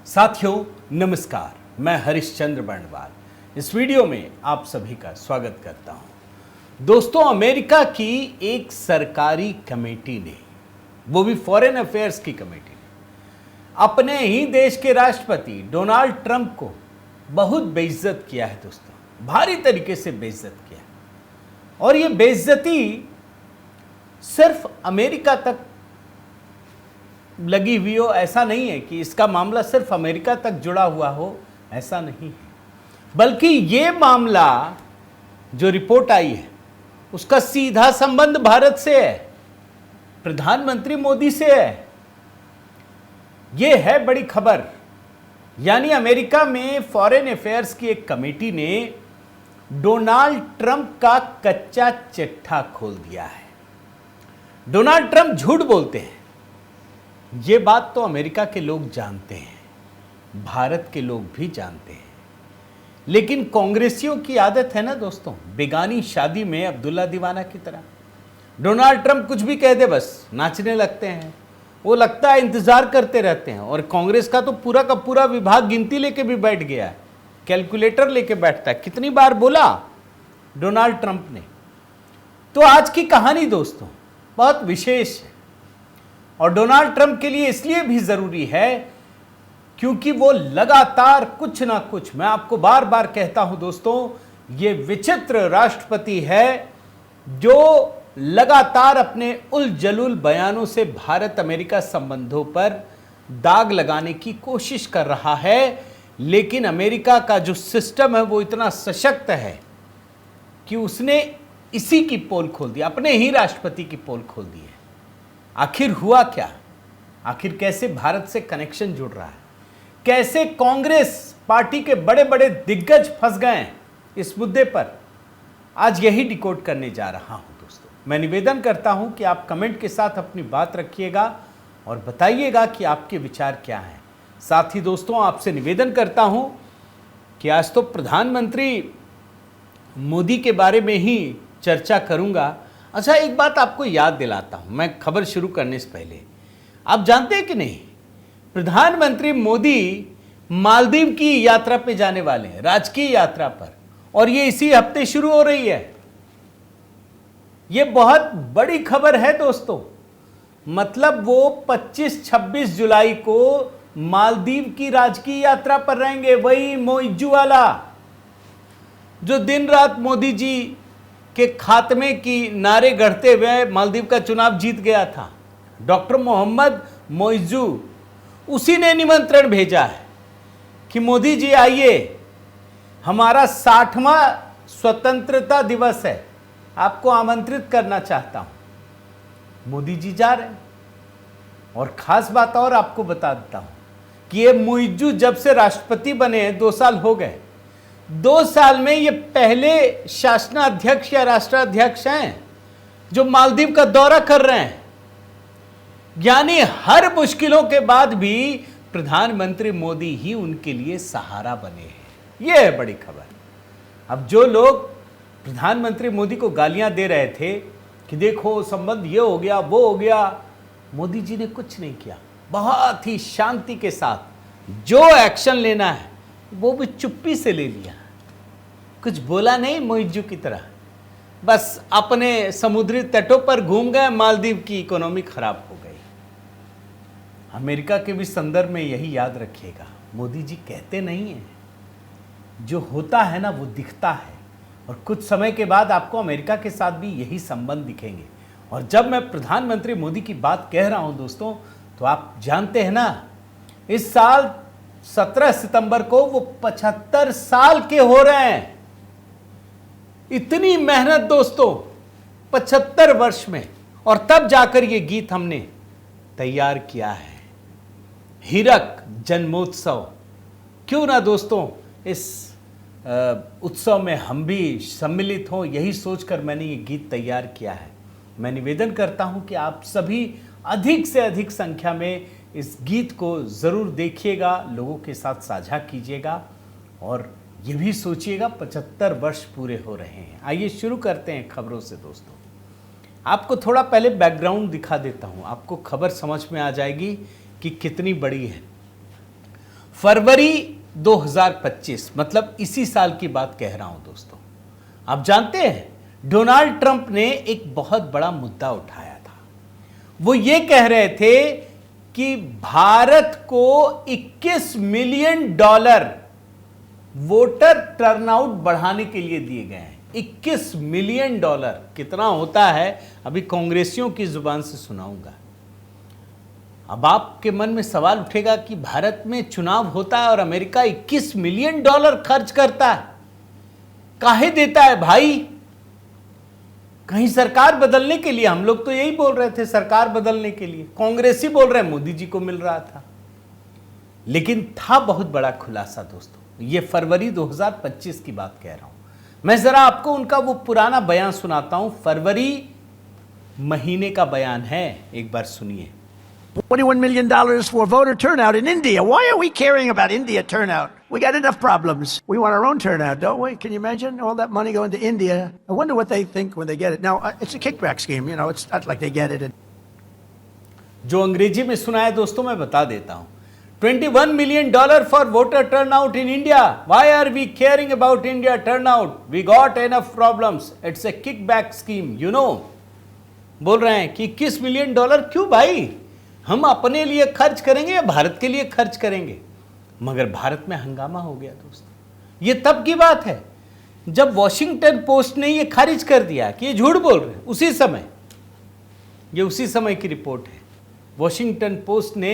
साथियों नमस्कार, मैं हरिश्चंद्र बर्णवाल इस वीडियो में आप सभी का स्वागत करता हूं। दोस्तों, अमेरिका की एक सरकारी कमेटी ने, वो भी फॉरेन अफेयर्स की कमेटी ने, अपने ही देश के राष्ट्रपति डोनाल्ड ट्रंप को बहुत बेइज्जत किया है। दोस्तों, भारी तरीके से बेइज्जत किया है। और ये बेइज्जती सिर्फ अमेरिका तक लगी हुई हो, ऐसा नहीं है कि इसका मामला सिर्फ अमेरिका तक जुड़ा हुआ हो, ऐसा नहीं है, बल्कि ये मामला जो रिपोर्ट आई है उसका सीधा संबंध भारत से है, प्रधानमंत्री मोदी से है। यह है बड़ी खबर। यानी अमेरिका में फॉरेन अफेयर्स की एक कमेटी ने डोनाल्ड ट्रंप का कच्चा चिट्ठा खोल दिया है। डोनाल्ड ट्रंप झूठ बोलते हैं, ये बात तो अमेरिका के लोग जानते हैं, भारत के लोग भी जानते हैं। लेकिन कांग्रेसियों की आदत है ना दोस्तों, बेगानी शादी में अब्दुल्ला दीवाना की तरह। डोनाल्ड ट्रंप कुछ भी कह दे बस नाचने लगते हैं। वो लगता है इंतजार करते रहते हैं। और कांग्रेस का तो पूरा का पूरा विभाग गिनती लेके भी बैठ गया है, कैलकुलेटर लेके बैठता है, कितनी बार बोला डोनाल्ड ट्रंप ने। तो आज की कहानी दोस्तों बहुत विशेष है और डोनाल्ड ट्रंप के लिए इसलिए भी जरूरी है क्योंकि वो लगातार कुछ ना कुछ, मैं आपको बार बार कहता हूं दोस्तों, ये विचित्र राष्ट्रपति है जो लगातार अपने उलझुल बयानों से भारत अमेरिका संबंधों पर दाग लगाने की कोशिश कर रहा है। लेकिन अमेरिका का जो सिस्टम है वो इतना सशक्त है कि उसने इसी की पोल खोल दी, अपने ही राष्ट्रपति की पोल खोल दी है। आखिर हुआ क्या? आखिर कैसे भारत से कनेक्शन जुड़ रहा है? कैसे कांग्रेस पार्टी के बड़े बड़े दिग्गज फंस गए इस मुद्दे पर? आज यही डिकोड करने जा रहा हूं दोस्तों। मैं निवेदन करता हूं कि आप कमेंट के साथ अपनी बात रखिएगा और बताइएगा कि आपके विचार क्या हैं। साथ ही दोस्तों आपसे निवेदन करता हूं कि आज तो प्रधानमंत्री मोदी के बारे में ही चर्चा करूंगा। अच्छा, एक बात आपको याद दिलाता हूं मैं खबर शुरू करने से पहले। आप जानते हैं कि नहीं, प्रधानमंत्री मोदी मालदीव की यात्रा पे जाने वाले हैं, राजकीय यात्रा पर, और ये इसी हफ्ते शुरू हो रही है। ये बहुत बड़ी खबर है दोस्तों। मतलब वो 25-26 जुलाई को मालदीव की राजकीय यात्रा पर रहेंगे। वही मोइजू वाला जो दिन रात मोदी जी के खात्मे की नारे गढ़ते हुए मालदीव का चुनाव जीत गया था, डॉक्टर मोहम्मद मोइजू, उसी ने निमंत्रण भेजा है कि मोदी जी आइए, हमारा 60वां स्वतंत्रता दिवस है, आपको आमंत्रित करना चाहता हूं। मोदी जी जा रहे हैं। और खास बात और आपको बता देता हूं कि ये मोइजू जब से राष्ट्रपति बने हैं 2 साल हो गए। 2 साल में ये पहले शासनाध्यक्ष या राष्ट्राध्यक्ष हैं जो मालदीव का दौरा कर रहे हैं। यानी हर मुश्किलों के बाद भी प्रधानमंत्री मोदी ही उनके लिए सहारा बने हैं। यह है बड़ी खबर। अब जो लोग प्रधानमंत्री मोदी को गालियां दे रहे थे कि देखो संबंध ये हो गया वो हो गया, मोदी जी ने कुछ नहीं किया। बहुत ही शांति के साथ जो एक्शन लेना है वो भी चुप्पी से ले लिया, कुछ बोला नहीं मोइजू की तरह। बस अपने समुद्री तटों पर घूम गए, मालदीव की इकोनॉमी खराब हो गई। अमेरिका के भी संदर्भ में यही याद रखिएगा, मोदी जी कहते नहीं हैं, जो होता है ना वो दिखता है। और कुछ समय के बाद आपको अमेरिका के साथ भी यही संबंध दिखेंगे। और जब मैं प्रधानमंत्री मोदी की बात कह रहा हूं दोस्तों, तो आप जानते हैं ना, इस साल 17 सितंबर को वो 75 साल के हो रहे हैं। इतनी मेहनत दोस्तों 75 वर्ष में, और तब जाकर ये गीत हमने तैयार किया है, हीरक जन्मोत्सव। क्यों ना दोस्तों इस उत्सव में हम भी सम्मिलित हों, यही सोचकर मैंने ये गीत तैयार किया है। मैं निवेदन करता हूं कि आप सभी अधिक से अधिक संख्या में इस गीत को ज़रूर देखिएगा, लोगों के साथ साझा कीजिएगा और ये भी सोचिएगा 75 वर्ष पूरे हो रहे हैं। आइए शुरू करते हैं खबरों से दोस्तों। आपको थोड़ा पहले बैकग्राउंड दिखा देता हूं, आपको खबर समझ में आ जाएगी कि कितनी बड़ी है। फरवरी 2025, मतलब इसी साल की बात कह रहा हूं दोस्तों। आप जानते हैं डोनाल्ड ट्रंप ने एक बहुत बड़ा मुद्दा उठाया था। वो ये कह रहे थे कि भारत को $21 मिलियन वोटर टर्नआउट बढ़ाने के लिए दिए गए हैं। $21 मिलियन कितना होता है अभी कांग्रेसियों की जुबान से सुनाऊंगा। अब आपके मन में सवाल उठेगा कि भारत में चुनाव होता है और अमेरिका $21 मिलियन खर्च करता है, काहे देता है भाई? कहीं सरकार बदलने के लिए? हम लोग तो यही बोल रहे थे, सरकार बदलने के लिए। कांग्रेसी बोल रहे हैं मोदी जी को मिल रहा था। लेकिन था बहुत बड़ा खुलासा दोस्तों। ये फरवरी 2025 की बात कह रहा हूं मैं। जरा आपको उनका वो पुराना बयान सुनाता हूं। फरवरी महीने का बयान है, एक बार सुनिए। $21 million for voter turnout in India. Why are we caring about India turnout? We got enough problems. We want our own turnout, don't we? Can you imagine all that money going to India? I wonder what they think when they get it. Now, it's a kickback scheme, you know, it's not like they get it. जो अंग्रेजी में सुना है दोस्तों मैं बता देता हूं। $21 million for voter turnout in India. Why are we caring about India turnout? We got enough problems. It's a kickback scheme, you know. बोल रहे हैं कि $21 मिलियन क्यों भाई? हम अपने लिए खर्च करेंगे या भारत के लिए खर्च करेंगे? मगर भारत में हंगामा हो गया दोस्तों। ये तब की बात है जब वॉशिंगटन पोस्ट ने ये खारिज कर दिया कि ये झूठ बोल रहे हैं। उसी समय, ये उसी समय की रिपोर्ट है। वॉशिंगटन पोस्ट ने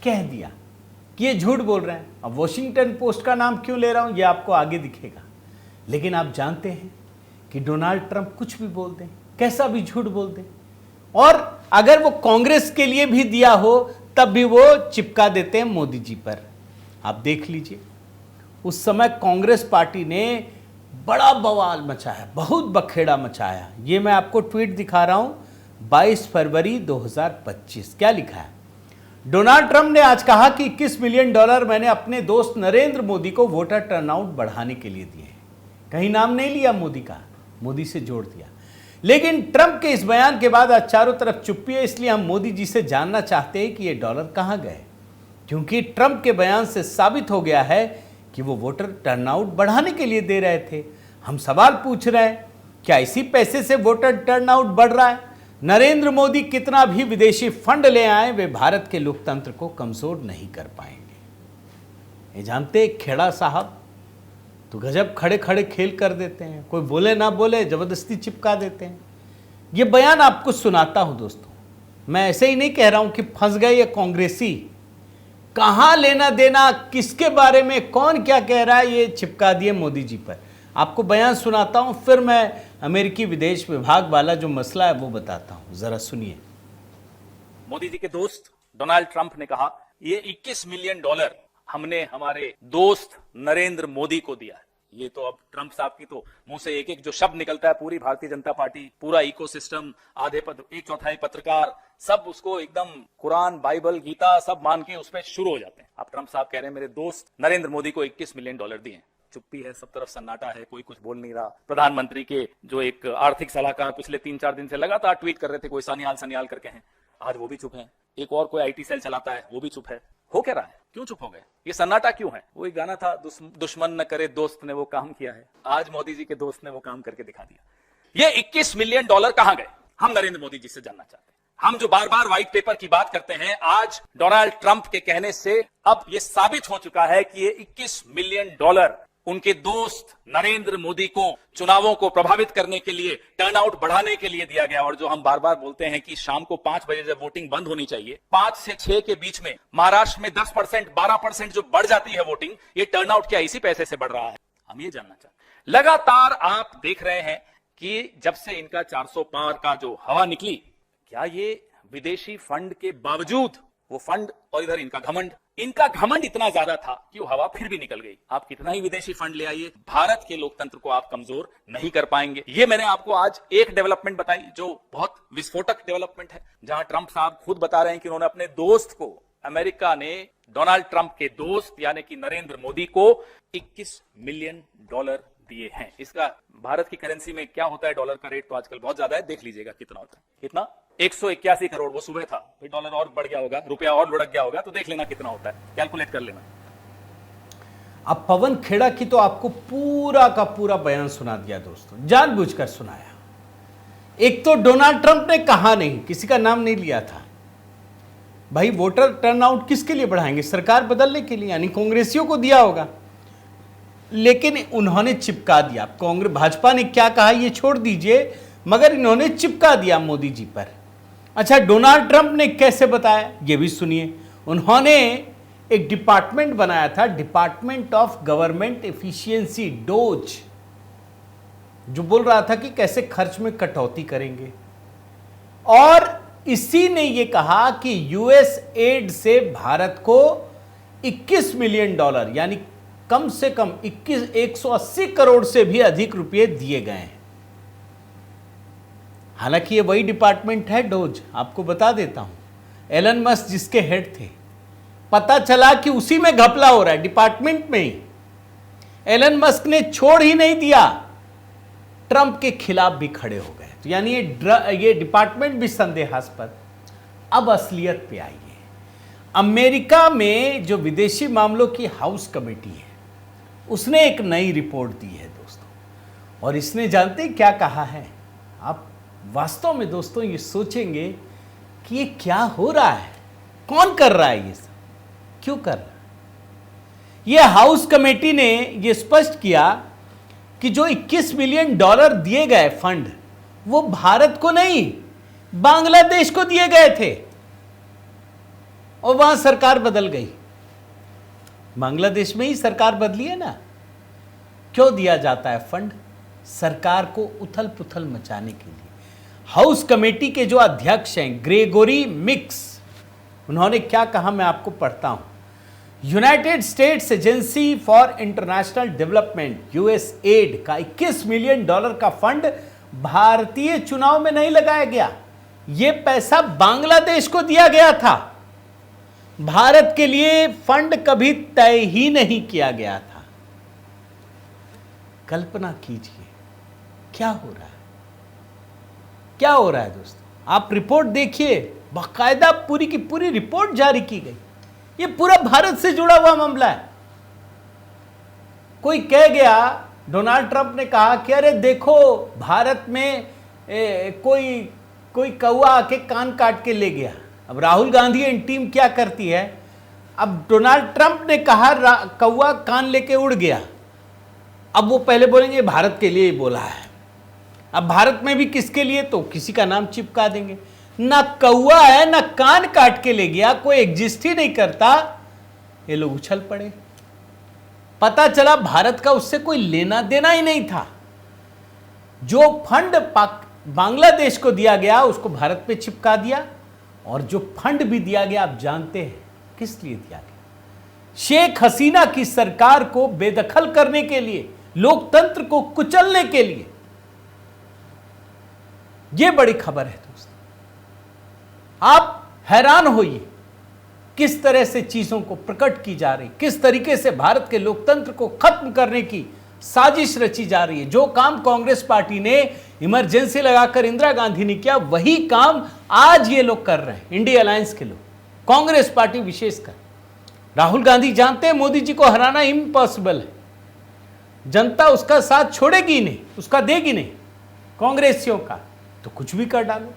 कह दिया कि ये झूठ बोल रहे हैं। अब वॉशिंगटन पोस्ट का नाम क्यों ले रहा हूं ये आपको आगे दिखेगा। लेकिन आप जानते हैं कि डोनाल्ड ट्रंप कुछ भी बोल दें, कैसा भी झूठ बोल दें, और अगर वो कांग्रेस के लिए भी दिया हो तब भी वो चिपका देते हैं मोदी जी पर। आप देख लीजिए, उस समय कांग्रेस पार्टी ने बड़ा बवाल मचाया, बहुत बखेड़ा मचाया। ये मैं आपको ट्वीट दिखा रहा हूं, 22 फरवरी 2025। क्या लिखा है? डोनाल्ड ट्रंप ने आज कहा कि $21 मिलियन मैंने अपने दोस्त नरेंद्र मोदी को वोटर टर्नआउट बढ़ाने के लिए दिए हैं। कहीं नाम नहीं लिया मोदी का, मोदी से जोड़ दिया। लेकिन ट्रंप के इस बयान के बाद आज चारों तरफ चुप्पी है। इसलिए हम मोदी जी से जानना चाहते हैं कि ये डॉलर कहां गए, क्योंकि ट्रंप के बयान से साबित हो गया है कि वो वोटर टर्नआउट बढ़ाने के लिए दे रहे थे। हम सवाल पूछ रहे हैं, क्या इसी पैसे से वोटर टर्नआउट बढ़ रहा है? नरेंद्र मोदी कितना भी विदेशी फंड ले आए, वे भारत के लोकतंत्र को कमजोर नहीं कर पाएंगे। ये जानते खेड़ा साहब तो गजब खड़े खड़े खेल कर देते हैं। कोई बोले ना बोले, जबरदस्ती चिपका देते हैं। ये बयान आपको सुनाता हूं दोस्तों। मैं ऐसे ही नहीं कह रहा हूं कि फंस गए ये कांग्रेसी। कहां लेना देना, किसके बारे में कौन क्या कह रहा है, ये चिपका दिए मोदी जी पर। आपको बयान सुनाता हूं, फिर मैं अमेरिकी विदेश विभाग वाला जो मसला है वो बताता हूं। जरा सुनिए। मोदी जी के दोस्त डोनाल्ड ट्रंप ने कहा ये $21 मिलियन हमने हमारे दोस्त नरेंद्र मोदी को दिया है। ये तो अब ट्रंप साहब की तो मुंह से एक एक जो शब्द निकलता है, पूरी भारतीय जनता पार्टी, पूरा इकोसिस्टम, आधे एक चौथाई पत्रकार, सब उसको एकदम कुरान, बाइबल, गीता सब मान के उस पर शुरू हो जाते हैं। अब ट्रंप साहब कह रहे हैं मेरे दोस्त नरेंद्र मोदी को $21 मिलियन दिए। चुप्पी है, सब तरफ सन्नाटा है, कोई कुछ बोल नहीं रहा। प्रधानमंत्री के जो एक आर्थिक सलाहकार पिछले 3-4 दिन से लगातार ट्वीट कर रहे थे, कोई सनियाल करके हैं, आज वो भी चुप है। एक और कोई आईटी सेल चलाता है, वो भी चुप है। हो क्या रहा है? क्यों चुप हो गए? ये सन्नाटा क्यों है? वो एक गाना था, दुश्मन न करे दोस्त ने वो काम किया है। आज मोदी जी के दोस्त ने वो काम करके दिखा दिया। ये $21 मिलियन कहां गए? हम नरेंद्र मोदी जी से जानना चाहते हैं। हम जो बार बार व्हाइट पेपर की बात करते हैं, आज डोनाल्ड ट्रंप के कहने से अब ये साबित हो चुका है कि ये $21 मिलियन उनके दोस्त नरेंद्र मोदी को चुनावों को प्रभावित करने के लिए, टर्नआउट बढ़ाने के लिए दिया गया। और जो हम बार बार बोलते हैं कि शाम को 5 बजे जब वोटिंग बंद होनी चाहिए, 5 से 6 के बीच में महाराष्ट्र में 10%, 12% जो बढ़ जाती है वोटिंग, ये टर्नआउट क्या इसी पैसे से बढ़ रहा है? हम ये जानना चाहते हैं। लगातार आप देख रहे हैं कि जब से इनका 400 पार का जो हवा निकली, क्या ये विदेशी फंड के बावजूद, वो फंड और इधर इनका घमंड इतना ज्यादा था कि वो हवा फिर भी निकल गई। आप कितना ही विदेशी फंड ले आइए, भारत के लोकतंत्र को आप कमजोर नहीं कर पाएंगे। ये मैंने आपको आज एक डेवलपमेंट बताई जो बहुत विस्फोटक डेवलपमेंट है, जहां ट्रंप साहब खुद बता रहे हैं कि उन्होंने अपने दोस्त को, अमेरिका ने डोनाल्ड ट्रंप के दोस्त यानी कि नरेंद्र मोदी को $21 मिलियन दिए हैं। इसका भारत की करेंसी में क्या होता है? डॉलर का रेट तो आजकल बहुत ज्यादा है, देख लीजिएगा कितना होता है। कितना? 181 करोड़। वो सुबह था, फिर डॉलर और बढ़ गया होगा, रुपया और लुढ़क गया होगा, तो देख लेना कितना होता है, कैलकुलेट कर लेना। अब पवन खेड़ा की तो आपको पूरा का पूरा बयान सुना दिया दोस्तों, जानबूझकर सुनाया। एक तो डोनाल्ड ट्रंप ने कहा नहीं, किसी का नाम नहीं लिया था। भाई वोटर टर्नआउट किसके लिए बढ़ाएंगे? सरकार बदलने के लिए, यानी कांग्रेसियों को दिया होगा। लेकिन उन्होंने चिपका दिया। कांग्रेस भाजपा ने क्या कहा ये छोड़ दीजिए, मगर इन्होंने चिपका दिया मोदी जी पर। अच्छा, डोनाल्ड ट्रंप ने कैसे बताया ये भी सुनिए। उन्होंने एक डिपार्टमेंट बनाया था, department of government efficiency, dose, जो बोल रहा था कि कैसे खर्च में कटौती करेंगे। और इसी ने ये कहा कि यूएस एड से भारत को 21 मिलियन डॉलर यानी कम से कम 180 करोड़ से भी अधिक रुपए दिए गए हैं। हालांकि ये वही डिपार्टमेंट है डोज, आपको बता देता हूं। एलन मस्क जिसके हेड थे, पता चला कि उसी में घपला हो रहा है, डिपार्टमेंट में ही। एलन मस्क ने छोड़ ही नहीं दिया, ट्रंप के खिलाफ भी खड़े हो गए। तो यानी ये डिपार्टमेंट भी संदेहास्पद। अब असलियत पे आई है। अमेरिका में जो विदेशी मामलों की हाउस कमेटी है, उसने एक नई रिपोर्ट दी है दोस्तों। और इसने जानते हैं क्या कहा है? आप वास्तव में दोस्तों ये सोचेंगे कि ये क्या हो रहा है, कौन कर रहा है ये सब, क्यों कर रहा है? ये हाउस कमेटी ने ये स्पष्ट किया कि जो 21 मिलियन डॉलर दिए गए फंड, वो भारत को नहीं, बांग्लादेश को दिए गए थे। और वहां सरकार बदल गई। बांग्लादेश में ही सरकार बदली है ना। क्यों दिया जाता है फंड? सरकार को उथल पुथल मचाने के लिए। हाउस कमेटी के जो अध्यक्ष हैं ग्रेगोरी मिक्स, उन्होंने क्या कहा मैं आपको पढ़ता हूं। United states agency for international development USAID का 21 मिलियन डॉलर का फंड भारतीय चुनाव में नहीं लगाया गया। यह पैसा बांग्लादेश को दिया गया था। भारत के लिए फंड कभी तय ही नहीं किया गया था। कल्पना कीजिए क्या हो रहा है, क्या हो रहा है दोस्तों। आप रिपोर्ट देखिए, बाकायदा पूरी की पूरी रिपोर्ट जारी की गई। ये पूरा भारत से जुड़ा हुआ मामला है। कोई कह गया, डोनाल्ड ट्रंप ने कहा कि अरे देखो भारत में कोई कौवा आके कान काट के ले गया। अब राहुल गांधी एंड टीम क्या करती है, अब डोनाल्ड ट्रंप ने कहा कौवा कान लेके उड़ गया, अब वो पहले बोलेंगे भारत के लिए ही बोला है। अब भारत में भी किसके लिए, तो किसी का नाम चिपका देंगे। ना कौवा है ना कान काट के ले गया, कोई एग्जिस्ट ही नहीं करता। ये लोग उछल पड़े। पता चला भारत का उससे कोई लेना देना ही नहीं था। जो फंड बांग्लादेश को दिया गया उसको भारत पे चिपका दिया। और जो फंड भी दिया गया आप जानते हैं किस लिए दिया गया? शेख हसीना की सरकार को बेदखल करने के लिए, लोकतंत्र को कुचलने के लिए। यह बड़ी खबर है दोस्तों। आप हैरान होइए किस तरह से चीजों को प्रकट की जा रही, किस तरीके से भारत के लोकतंत्र को खत्म करने की साजिश रची जा रही है। जो काम कांग्रेस पार्टी ने इमरजेंसी लगाकर इंदिरा गांधी ने किया, वही काम आज ये लोग कर रहे हैं, इंडिया अलायंस के लोग, कांग्रेस पार्टी विशेषकर। राहुल गांधी जानते हैं मोदी जी को हराना इम्पॉसिबल है। जनता उसका साथ छोड़ेगी नहीं, उसका देगी नहीं, कांग्रेसियों का, तो कुछ भी कर डालो।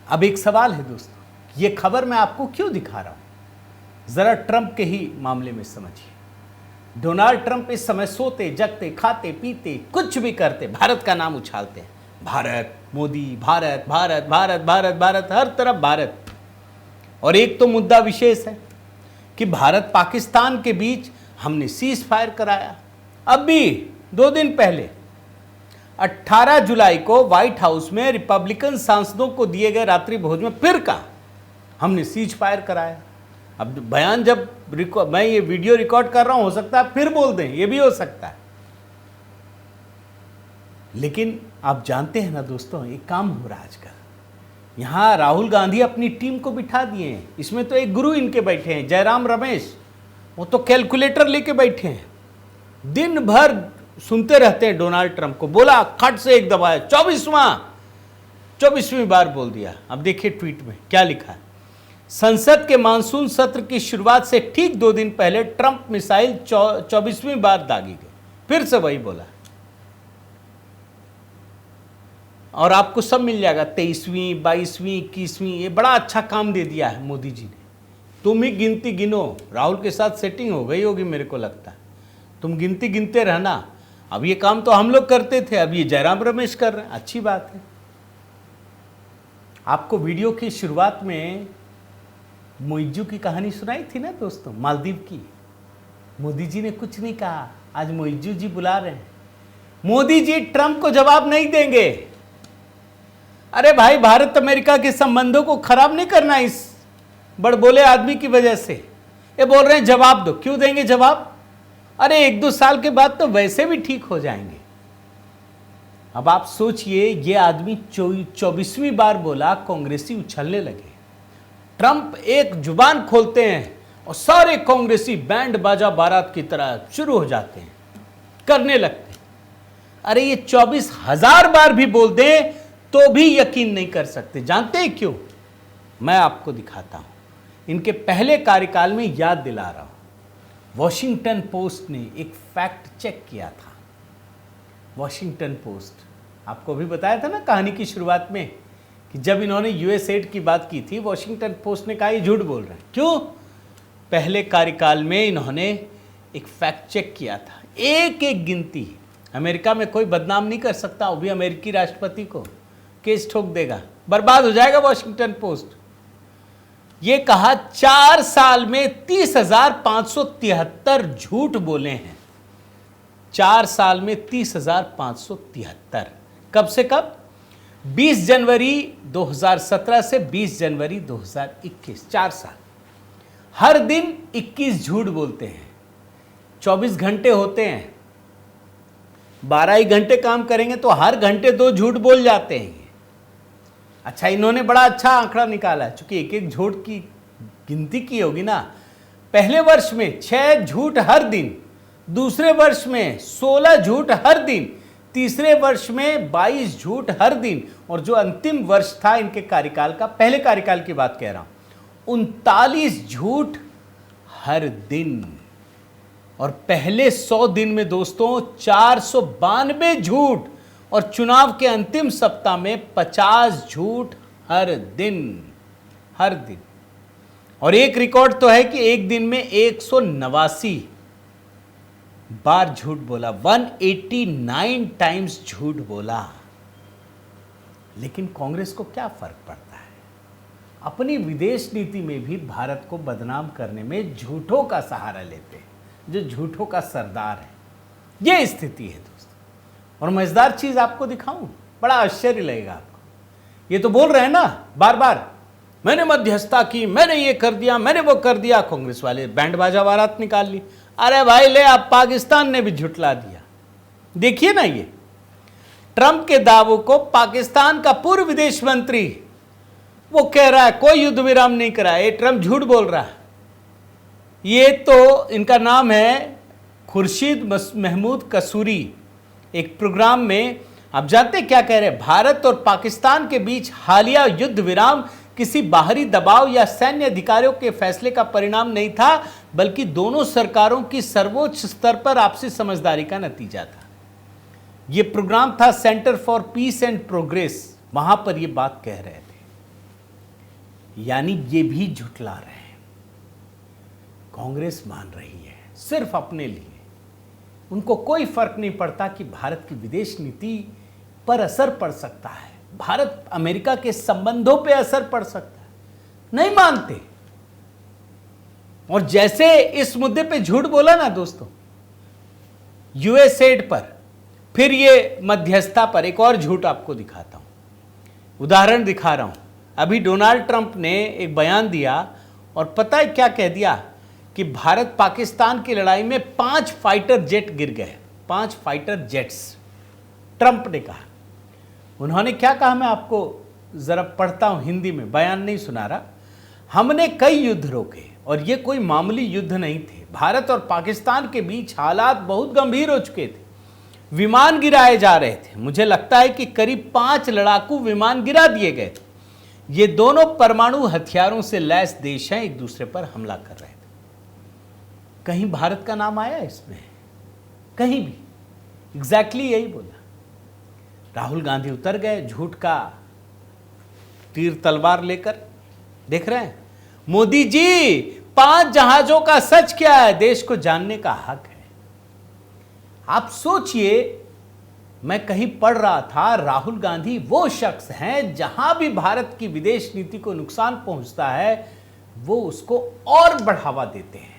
अब एक सवाल है दोस्तों, ये खबर मैं आपको क्यों दिखा रहा हूं, जरा ट्रंप के ही मामले में समझिए। डोनाल्ड ट्रंप इस समय सोते जगते खाते पीते कुछ भी करते भारत का नाम उछालते हैं। भारत, मोदी, भारत भारत भारत भारत भारत, हर तरफ भारत। और एक तो मुद्दा विशेष है कि भारत पाकिस्तान के बीच हमने सीज फायर कराया। अब भी 2 दिन पहले 18 जुलाई को व्हाइट हाउस में रिपब्लिकन सांसदों को दिए गए रात्रि भोज में फिर कहा हमने सीज फायर कराया। अब बयान जब मैं ये वीडियो रिकॉर्ड कर रहा हूं, हो सकता है फिर बोल दें, ये भी हो सकता है। लेकिन आप जानते हैं ना दोस्तों, एक काम हो रहा है आजकल। यहां राहुल गांधी अपनी टीम को बिठा दिए हैं। इसमें तो एक गुरु इनके बैठे हैं, जयराम रमेश। वो तो कैलकुलेटर लेके बैठे हैं, दिन भर सुनते रहते हैं डोनाल्ड ट्रंप को। बोला खट से एक दबाया, 24वीं बार बोल दिया। अब देखिए ट्वीट में क्या लिखा है। संसद के मानसून सत्र की शुरुआत से ठीक 2 दिन पहले ट्रंप मिसाइल 24वीं बार दागी गई। फिर से वही बोला और आपको सब मिल जाएगा, 23वीं, 22वीं, 21वीं। ये बड़ा अच्छा काम दे दिया है मोदी जी ने। तुम ही गिनती गिनो। राहुल के साथ सेटिंग हो गई होगी मेरे को लगता है। तुम गिनती गिनते रहना। अब ये काम तो हम लोग करते थे, अब ये जयराम रमेश कर रहे हैं। अच्छी बात है। आपको वीडियो की शुरुआत में मोइजू की कहानी सुनाई थी ना दोस्तों, मालदीव की। मोदी जी ने कुछ नहीं कहा, आज मोइजू जी बुला रहे हैं। मोदी जी ट्रंप को जवाब नहीं देंगे। अरे भाई, भारत अमेरिका के संबंधों को खराब नहीं करना इस बड़बोले आदमी की वजह से। ये बोल रहे हैं जवाब दो। क्यों देंगे जवाब? अरे 1-2 साल के बाद तो वैसे भी ठीक हो जाएंगे। अब आप सोचिए, ये आदमी 24वीं बार बोला, कांग्रेसी उछलने लगे। ट्रंप एक जुबान खोलते हैं और सारे कांग्रेसी बैंड बाजा बारात की तरह शुरू हो जाते हैं, करने लगते हैं। अरे ये 24,000 बार भी बोल दें तो भी यकीन नहीं कर सकते। जानते हैं क्यों? मैं आपको दिखाता हूं। इनके पहले कार्यकाल में याद दिला रहा हूं। वॉशिंगटन पोस्ट ने एक फैक्ट चेक किया था। वॉशिंगटन पोस्ट, आपको भी बताया था ना कहानी की शुरुआत में कि जब इन्होंने यूएसएड की बात की थी, वॉशिंगटन पोस्ट ने कहा ये झूठ बोल रहे हैं। क्यों? पहले कार्यकाल में इन्होंने एक फैक्ट चेक किया था। एक एक गिनती। अमेरिका में कोई बदनाम नहीं कर सकता, वो भी अमेरिकी राष्ट्रपति को केस ठोक देगा, बर्बाद हो जाएगा वॉशिंगटन पोस्ट। ये कहा 4 साल में 30,573 झूठ बोले हैं। 4 साल में 30,573। कब से कब? 20 जनवरी 2017 से 20 जनवरी 2021। 4 साल। हर दिन 21 झूठ बोलते हैं। 24 घंटे होते हैं, 12 ही घंटे काम करेंगे तो हर घंटे 2 झूठ बोल जाते हैं। अच्छा, इन्होंने बड़ा अच्छा आंकड़ा निकाला है, चूंकि एक एक झूठ की गिनती की होगी ना। पहले वर्ष में 6 झूठ हर दिन, दूसरे वर्ष में 16 झूठ हर दिन, तीसरे वर्ष में 22 झूठ हर दिन, और जो अंतिम वर्ष था इनके कार्यकाल का, पहले कार्यकाल की बात कह रहा हूं, 39 झूठ हर दिन। और पहले 100 दिन में दोस्तों 492 झूठ, और चुनाव के अंतिम सप्ताह में 50 झूठ हर दिन। हर दिन। और एक रिकॉर्ड तो है कि एक दिन में 189 बार झूठ बोला, 189 टाइम्स झूठ बोला। लेकिन कांग्रेस को क्या फर्क पड़ता है? अपनी विदेश नीति में भी भारत को बदनाम करने में झूठों का सहारा लेते हैं, जो झूठों का सरदार है। यह स्थिति है दोस्तों। और मजेदार चीज आपको दिखाऊं, बड़ा आश्चर्य लगेगा आपको। ये तो बोल रहे हैं ना बार बार, मैंने मध्यस्थता की, मैंने ये कर दिया, मैंने वो कर दिया। कांग्रेस वाले बैंड बाजा बारात निकाल ली। अरे भाई ले, अब पाकिस्तान ने भी झुठला दिया। देखिए ना, ये ट्रंप के दावों को पाकिस्तान का पूर्व विदेश मंत्री वो कह रहा है कोई युद्ध विराम नहीं करा। ये ट्रंप झूठ बोल रहा है। ये तो इनका नाम है खुर्शीद महमूद कसूरी। एक प्रोग्राम में आप जानते क्या कह रहे हैं? भारत और पाकिस्तान के बीच हालिया युद्ध विराम किसी बाहरी दबाव या सैन्य अधिकारियों के फैसले का परिणाम नहीं था, बल्कि दोनों सरकारों की सर्वोच्च स्तर पर आपसी समझदारी का नतीजा था। यह प्रोग्राम था centre for piece and progress. वहां पर यह बात कह रहे थे। यानी ये भी झुठला रहे हैं। कांग्रेस मान रही है सिर्फ अपने लिए। उनको कोई फर्क नहीं पड़ता कि भारत की विदेश नीति पर असर पड़ सकता है, भारत अमेरिका के संबंधों पे असर पड़ सकता है। नहीं मानते। और जैसे इस मुद्दे पे झूठ बोला ना दोस्तों, यूएसएड पर, फिर ये मध्यस्थता पर एक और झूठ आपको दिखाता हूं, उदाहरण दिखा रहा हूं। अभी डोनाल्ड ट्रंप ने एक बयान दिया और पता है क्या कह दिया कि भारत पाकिस्तान की लड़ाई में 5 फाइटर जेट गिर गए। 5 फाइटर जेट्स, ट्रंप ने कहा। उन्होंने क्या कहा मैं आपको जरा पढ़ता हूं हिंदी में, बयान नहीं सुना रहा। हमने कई युद्ध रोके और ये कोई मामूली युद्ध नहीं थे। भारत और पाकिस्तान के बीच हालात बहुत गंभीर हो चुके थे। विमान गिराए जा रहे थे। मुझे लगता है कि करीब 5 लड़ाकू विमान गिरा दिए गए थे। ये दोनों परमाणु हथियारों से लैस देश हैं, एक दूसरे पर हमला कर रहे थे। कहीं भारत का नाम आया इसमें? कहीं भी। एग्जैक्टली यही बोला। राहुल गांधी उतर गए झूठ का तीर तलवार लेकर। देख रहे हैं मोदी जी, 5 जहाजों का सच क्या है, देश को जानने का हक है। आप सोचिए, मैं कहीं पढ़ रहा था, राहुल गांधी वो शख्स हैं जहां भी भारत की विदेश नीति को नुकसान पहुंचता है वो उसको और बढ़ावा देते हैं।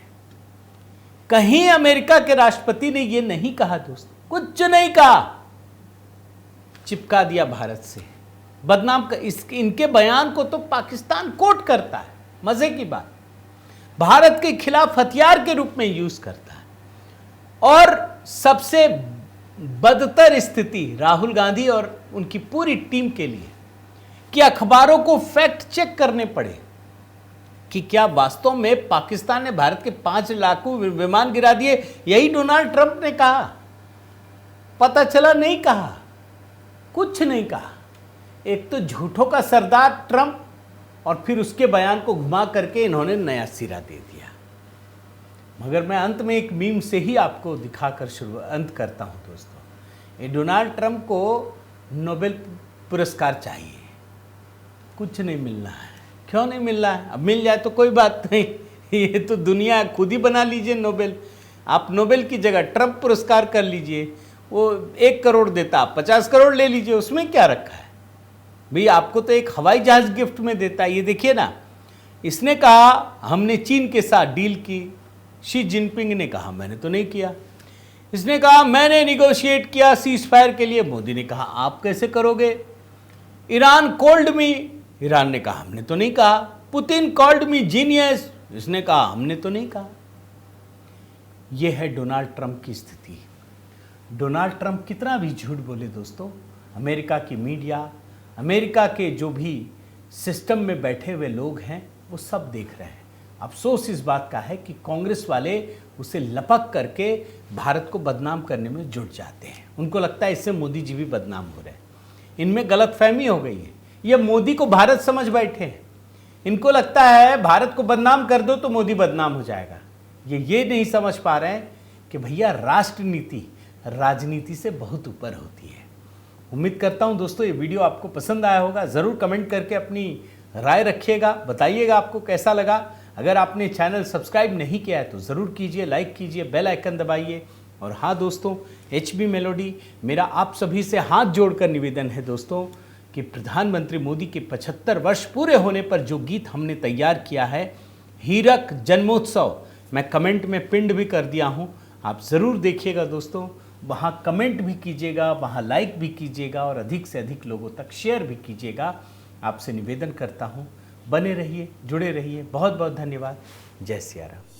कहीं अमेरिका के राष्ट्रपति ने यह नहीं कहा दोस्तों, कुछ नहीं कहा, चिपका दिया भारत से, बदनाम कर। इनके बयान को तो पाकिस्तान कोट करता है, मजे की बात, भारत के खिलाफ हथियार के रूप में यूज करता है। और सबसे बदतर स्थिति राहुल गांधी और उनकी पूरी टीम के लिए कि अखबारों को फैक्ट चेक करने पड़े कि क्या वास्तव में पाकिस्तान ने भारत के 5 लड़ाकू विमान गिरा दिए। यही डोनाल्ड ट्रंप ने कहा, पता चला नहीं कहा, कुछ नहीं कहा। एक तो झूठों का सरदार ट्रंप, और फिर उसके बयान को घुमा करके इन्होंने नया सिरा दे दिया। मगर मैं अंत में एक मीम से ही आपको दिखाकर अंत करता हूं दोस्तों। ये डोनाल्ड ट्रंप को नोबेल पुरस्कार चाहिए, कुछ नहीं मिलना है। क्यों नहीं मिल रहा है? अब मिल जाए तो कोई बात नहीं, ये तो दुनिया खुद ही बना लीजिए नोबेल। आप नोबेल की जगह ट्रंप पुरस्कार कर लीजिए, वो 1 करोड़ देता, आप 50 करोड़ ले लीजिए, उसमें क्या रखा है भाई। आपको तो एक हवाई जहाज गिफ्ट में देता है। ये देखिए ना, इसने कहा हमने चीन के साथ डील की, शी जिनपिंग ने कहा मैंने तो नहीं किया। इसने कहा मैंने निगोशिएट किया सीज फायर के लिए, मोदी ने कहा आप कैसे करोगे। ईरान कॉल्ड मी, ईरान ने कहा हमने तो नहीं कहा। पुतिन कॉल्ड मी जीनियस, इसने कहा हमने तो नहीं कहा। यह है डोनाल्ड ट्रंप की स्थिति। डोनाल्ड ट्रंप कितना भी झूठ बोले दोस्तों, अमेरिका की मीडिया, अमेरिका के जो भी सिस्टम में बैठे हुए लोग हैं वो सब देख रहे हैं। अफसोस इस बात का है कि कांग्रेस वाले उसे लपक करके भारत को बदनाम करने में जुट जाते हैं। उनको लगता है इससे मोदी जी भी बदनाम हो रहे हैं। इनमें गलतफहमी हो गई है, ये मोदी को भारत समझ बैठे हैं। इनको लगता है भारत को बदनाम कर दो तो मोदी बदनाम हो जाएगा। ये नहीं समझ पा रहे हैं कि भैया राष्ट्र नीति राजनीति से बहुत ऊपर होती है। उम्मीद करता हूं दोस्तों ये वीडियो आपको पसंद आया होगा। ज़रूर कमेंट करके अपनी राय रखिएगा, बताइएगा आपको कैसा लगा। अगर आपने चैनल सब्सक्राइब नहीं किया है तो ज़रूर कीजिए, लाइक कीजिए, बेल आइकन दबाइए। और हाँ दोस्तों, HB मेलोडी, मेरा आप सभी से हाथ जोड़कर निवेदन है दोस्तों कि प्रधानमंत्री मोदी के 75 वर्ष पूरे होने पर जो गीत हमने तैयार किया है, हीरक जन्मोत्सव, मैं कमेंट में पिंड भी कर दिया हूँ, आप ज़रूर देखिएगा दोस्तों। वहाँ कमेंट भी कीजिएगा, वहाँ लाइक भी कीजिएगा और अधिक से अधिक लोगों तक शेयर भी कीजिएगा। आपसे निवेदन करता हूँ, बने रहिए, जुड़े रहिए। बहुत बहुत धन्यवाद। जय सिया राम।